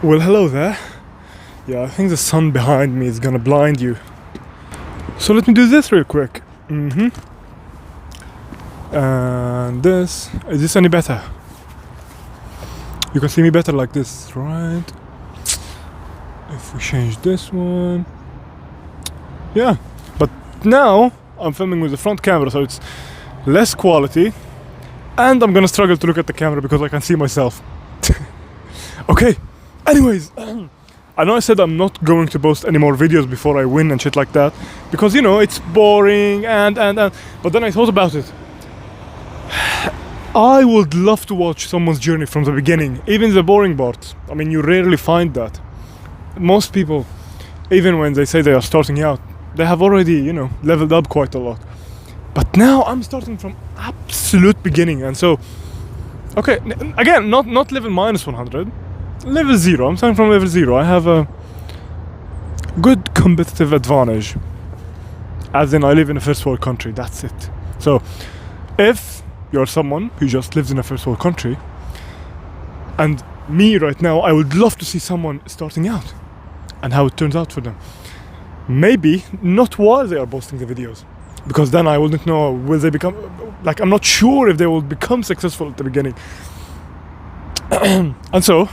Well, hello there. Yeah, I think the sun behind me is gonna blind you. So let me do this real quick. And this. Is this any better? You can see me better like this, right? If we change this one. Yeah. But now I'm filming with the front camera, so it's less quality. And I'm gonna struggle to look at the camera because I can see myself. Okay. Anyways, I know I said I'm not going to post any more videos before I win and shit like that, because you know it's boring and but then I thought about it. I would love to watch someone's journey from the beginning, even the boring parts. I mean, you rarely find that. Most people, even when they say they are starting out, they have already, you know, leveled up quite a lot. But now I'm starting from absolute beginning, and so okay, again, not level minus 100. Level 0, I'm starting from level 0. I have a good competitive advantage. As in, I live in a first world country, that's it. So, if you're someone who just lives in a first world country, and me right now, I would love to see someone starting out and how it turns out for them. Maybe not while they are posting the videos, because then I wouldn't know, will they become, like, I'm not sure if they will become successful at the beginning. And so,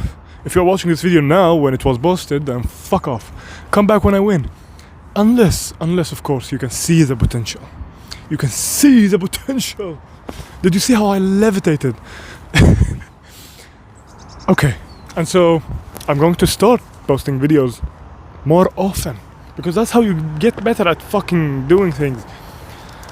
if you're watching this video now when it was posted, then fuck off. Come back when I win. Unless of course you can see the potential. You can see the potential. Did you see how I levitated? Okay, and so I'm going to start posting videos more often, because that's how you get better at fucking doing things.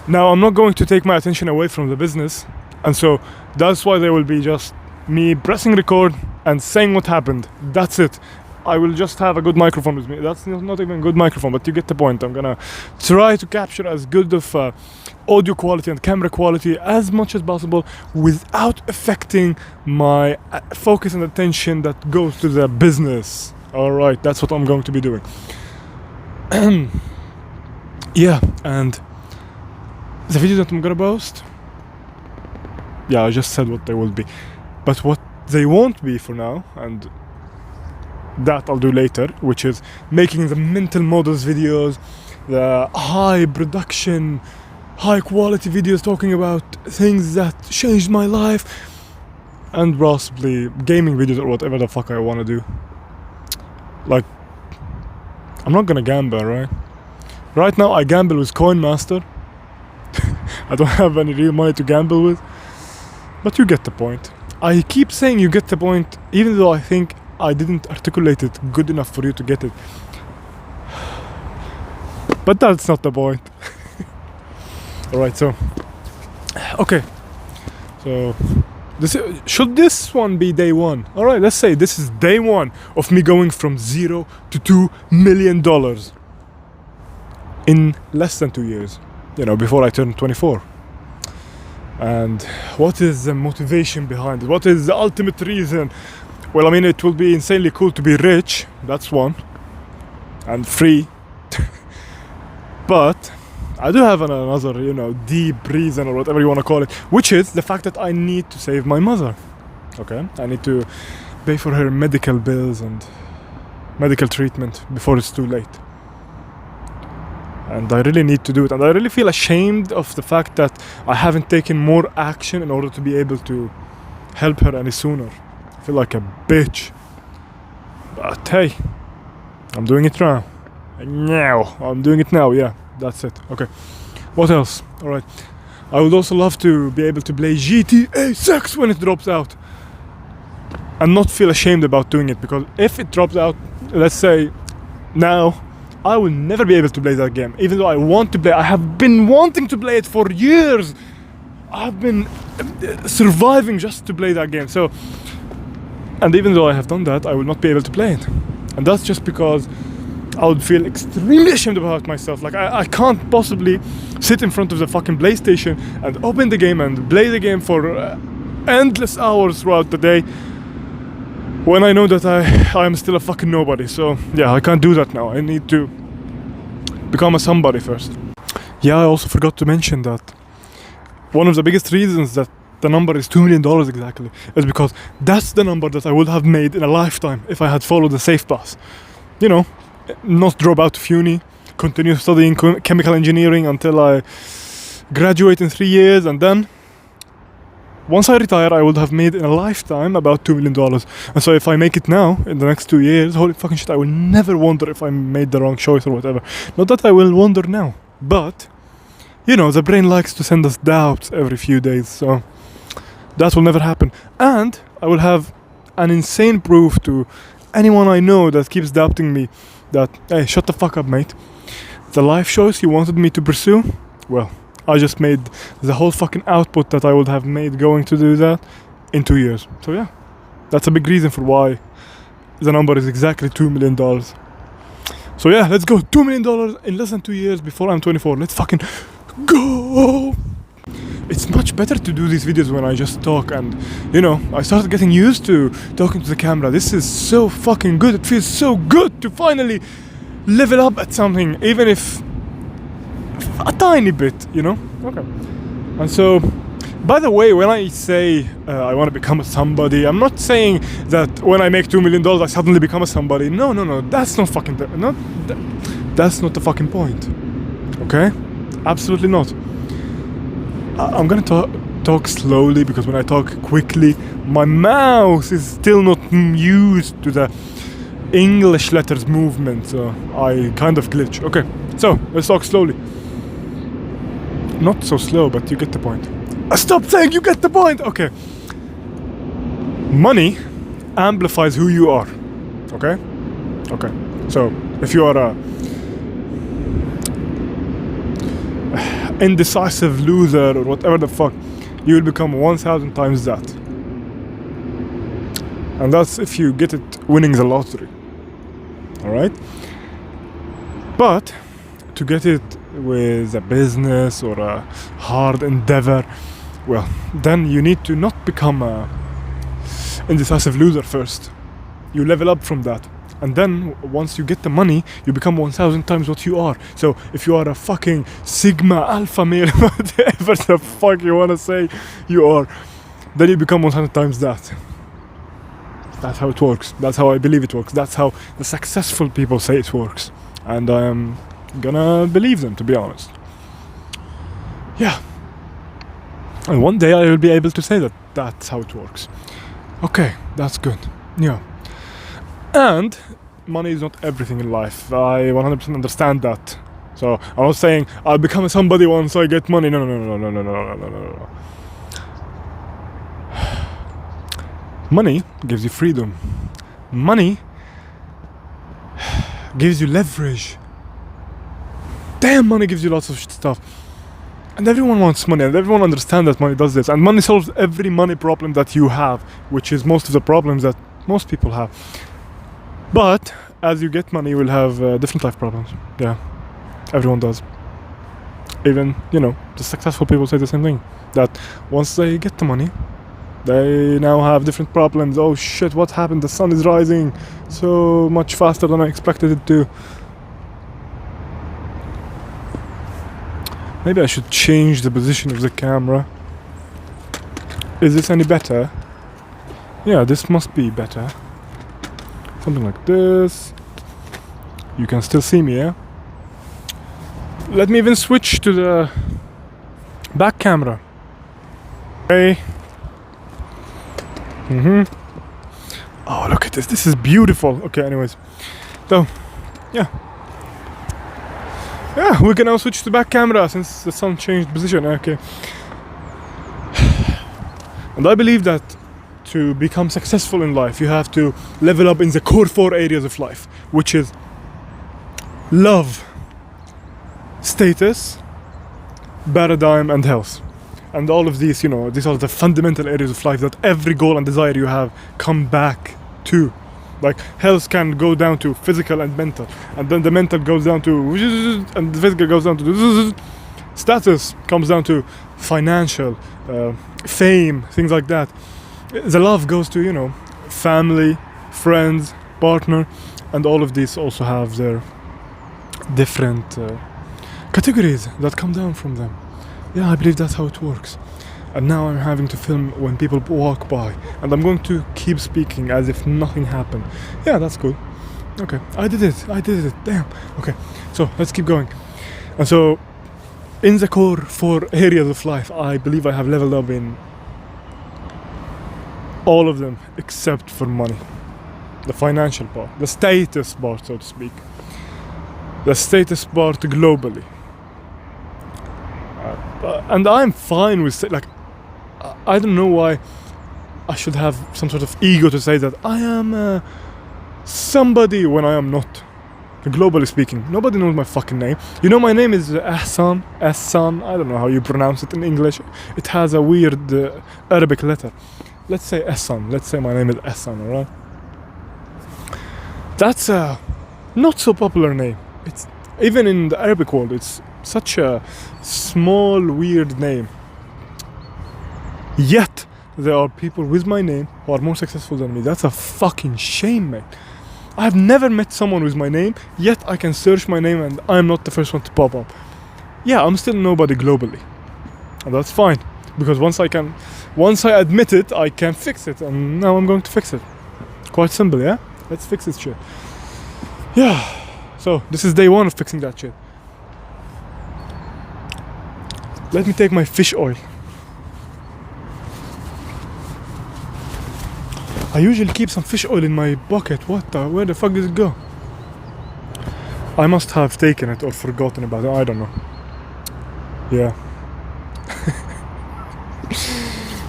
Now, I'm not going to take my attention away from the business, and so that's why there will be just me pressing record and saying what happened. That's it. I will just have a good microphone with me. That's not even a good microphone, but you get the point. I'm gonna try to capture as good of audio quality and camera quality as much as possible without affecting my focus and attention that goes to the business. Alright, that's what I'm going to be doing. Yeah, and the video that I'm gonna post, yeah, I just said what they will be. But what they won't be for now, and that I'll do later, which is making the mental models videos, the high production, high quality videos talking about things that changed my life, and possibly gaming videos or whatever the fuck I want to do. Like, I'm not gonna gamble, right? Right now I gamble with Coin Master. I don't have any real money to gamble with, but you get the point. I keep saying you get the point, even though I think I didn't articulate it good enough for you to get it. But that's not the point. Alright, so okay. So should this one be day one? Alright, let's say this is day one of me going from 0 to $2 million in less than 2 years. You know, before I turned 24. And what is the motivation behind it? What is the ultimate reason? Well, I mean, it will be insanely cool to be rich. That's one. And free. But I do have another, you know, deep reason or whatever you want to call it, which is the fact that I need to save my mother. Okay? I need to pay for her medical bills and medical treatment before it's too late. And I really need to do it, and I really feel ashamed of the fact that I haven't taken more action in order to be able to help her any sooner. I feel like a bitch. But hey, I'm doing it now. I'm doing it now, yeah, that's it. Okay, what else? Alright, I would also love to be able to play GTA 6 when it drops out, and not feel ashamed about doing it, because if it drops out, let's say now, I will never be able to play that game, even though I want to play. I have been wanting to play it for years. I've been surviving just to play that game. So, and even though I have done that, I will not be able to play it. And that's just because I would feel extremely ashamed about myself. Like, I can't possibly sit in front of the fucking PlayStation and open the game and play the game for endless hours throughout the day, when I know that I am still a fucking nobody. So yeah, I can't do that now. I need to become a somebody first. Yeah, I also forgot to mention that one of the biggest reasons that the number is $2 million exactly is because that's the number that I would have made in a lifetime if I had followed the safe path. You know, not drop out of uni, continue studying chemical engineering until I graduate in 3 years, and then once I retire, I would have made in a lifetime about $2 million. And so if I make it now, in the next 2 years, holy fucking shit, I will never wonder if I made the wrong choice or whatever. Not that I will wonder now, but, you know, the brain likes to send us doubts every few days, so that will never happen. And I will have an insane proof to anyone I know that keeps doubting me that, hey, shut the fuck up, mate. The life choice you wanted me to pursue, well, I just made the whole fucking output that I would have made going to do that in 2 years. So yeah, that's a big reason for why the number is exactly $2 million. So yeah, let's go. $2 million in less than 2 years before I'm 24. Let's fucking go. It's much better to do these videos when I just talk, and you know, I started getting used to talking to the camera. This is so fucking good. It feels so good to finally level up at something, even if a tiny bit, you know? Okay. And so, by the way, when I say I want to become a somebody, I'm not saying that when I make $2 million I suddenly become a somebody. No, that's not fucking that's not the fucking point. Okay? Absolutely not. I'm gonna talk slowly, because when I talk quickly, my mouth is still not used to the English letters movement, so I kind of glitch. Okay, so let's talk slowly. Not so slow, but you get the point. Stop saying you get the point! Okay. Money amplifies who you are. Okay? Okay. So, if you are a indecisive loser or whatever the fuck, you will become 1,000 times that. And that's if you get it winning the lottery. Alright? But to get it with a business or a hard endeavor, well, then you need to not become a indecisive loser first. You level up from that. And then once you get the money, you become 1,000 times what you are. So if you are a fucking sigma alpha male, whatever the fuck you wanna say you are, then you become 100 times that. That's how it works. That's how I believe it works. That's how the successful people say it works. And I am gonna believe them, to be honest. Yeah. And one day I will be able to say that that's how it works. Okay, that's good. Yeah. And money is not everything in life. I 100% understand that. So I'm not saying I'll become somebody once I get money. No. Money gives you freedom. Money gives you leverage. Damn, money gives you lots of stuff. And everyone wants money, and everyone understands that money does this. And money solves every money problem that you have, which is most of the problems that most people have. But as you get money, you will have different life problems. Yeah, everyone does. Even, you know, the successful people say the same thing. That once they get the money, they now have different problems. Oh shit, what happened? The sun is rising so much faster than I expected it to. Maybe I should change the position of the camera. Is this any better? Yeah, this must be better. Something like this. You can still see me, yeah? Let me even switch to the back camera. Okay. Oh, look at this. This is beautiful. Okay, anyways. So, yeah. Yeah, we can now switch to back camera since the sun changed position. Okay. And I believe that to become successful in life, you have to level up in the core 4 areas of life, which is love, status, paradigm, and health. And all of these, you know, these are the fundamental areas of life that every goal and desire you have come back to. Like, health can go down to physical and mental, and then the mental goes down to, and the physical goes down to, status comes down to financial, fame, things like that. The love goes to, you know, family, friends, partner, and all of these also have their different categories that come down from them. Yeah, I believe that's how it works. And now I'm having to film when people walk by. And I'm going to keep speaking as if nothing happened. Yeah, that's cool. Okay, I did it, damn. Okay, so let's keep going. And so, in the core 4 areas of life, I believe I have leveled up in all of them except for money. The financial part, the status part, so to speak. The status part globally. And I'm fine with, like, I don't know why I should have some sort of ego to say that I am somebody when I am not. Globally speaking, nobody knows my fucking name. You know, my name is Ahsan. I don't know how you pronounce it in English. It has a weird Arabic letter. Let's say Ahsan. Let's say my name is Ahsan, alright? That's a not so popular name. It's even in the Arabic world, it's such a small, weird name. Yet there are people with my name who are more successful than me. That's a fucking shame, mate. I've never met someone with my name, yet I can search my name and I'm not the first one to pop up. Yeah, I'm still nobody globally. And that's fine. Because once I admit it, I can fix it. And now I'm going to fix it. Quite simple, yeah? Let's fix this shit. Yeah. So, this is day 1 of fixing that shit. Let me take my fish oil. I usually keep some fish oil in my bucket. Where the fuck did it go? I must have taken it or forgotten about it. I don't know. Yeah.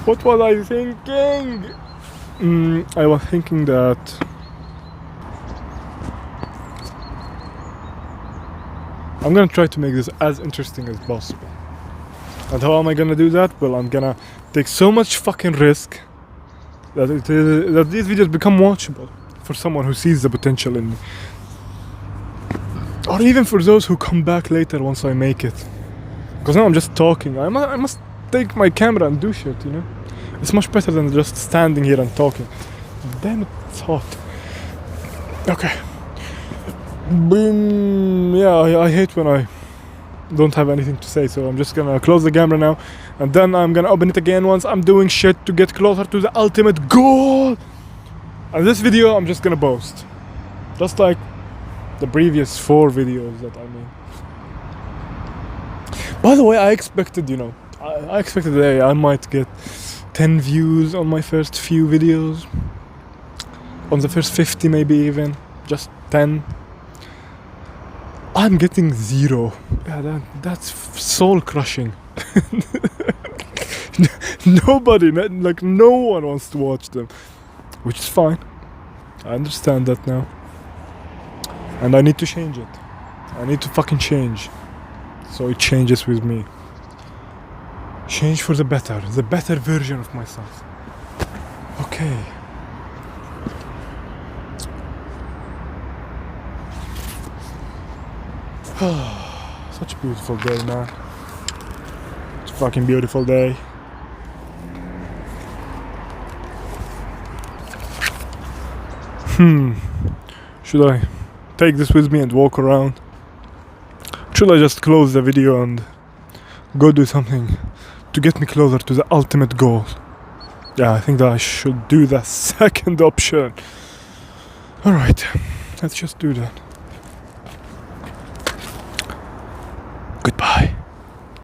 What was I thinking? I was thinking that I'm gonna try to make this as interesting as possible. And how am I gonna do that? Well, I'm gonna take so much fucking risk that these videos become watchable for someone who sees the potential in me, or even for those who come back later once I make it. Because now I'm just talking. I must take my camera and do shit, you know. It's much better than just standing here and talking. Damn it, it's hot. Okay. Boom. Yeah, I hate when I don't have anything to say, so I'm just gonna close the camera now, and then I'm gonna open it again once I'm doing shit to get closer to the ultimate goal. And this video I'm just gonna boast, just like the previous 4 videos that I made. By the way, I expected, you know, I expected that I might get 10 views on my first few videos, on the first 50 maybe even, just 10. I'm getting 0. Yeah, that's soul crushing. Nobody, like no one wants to watch them, which is fine. I understand that now, and I need to change it. I need to fucking change, so it changes with me. Change for the better version of myself. Okay. Such a beautiful day, man. It's a fucking beautiful day. Should I take this with me and walk around? Should I just close the video and go do something to get me closer to the ultimate goal? Yeah, I think that I should do the second option. Alright, let's just do that.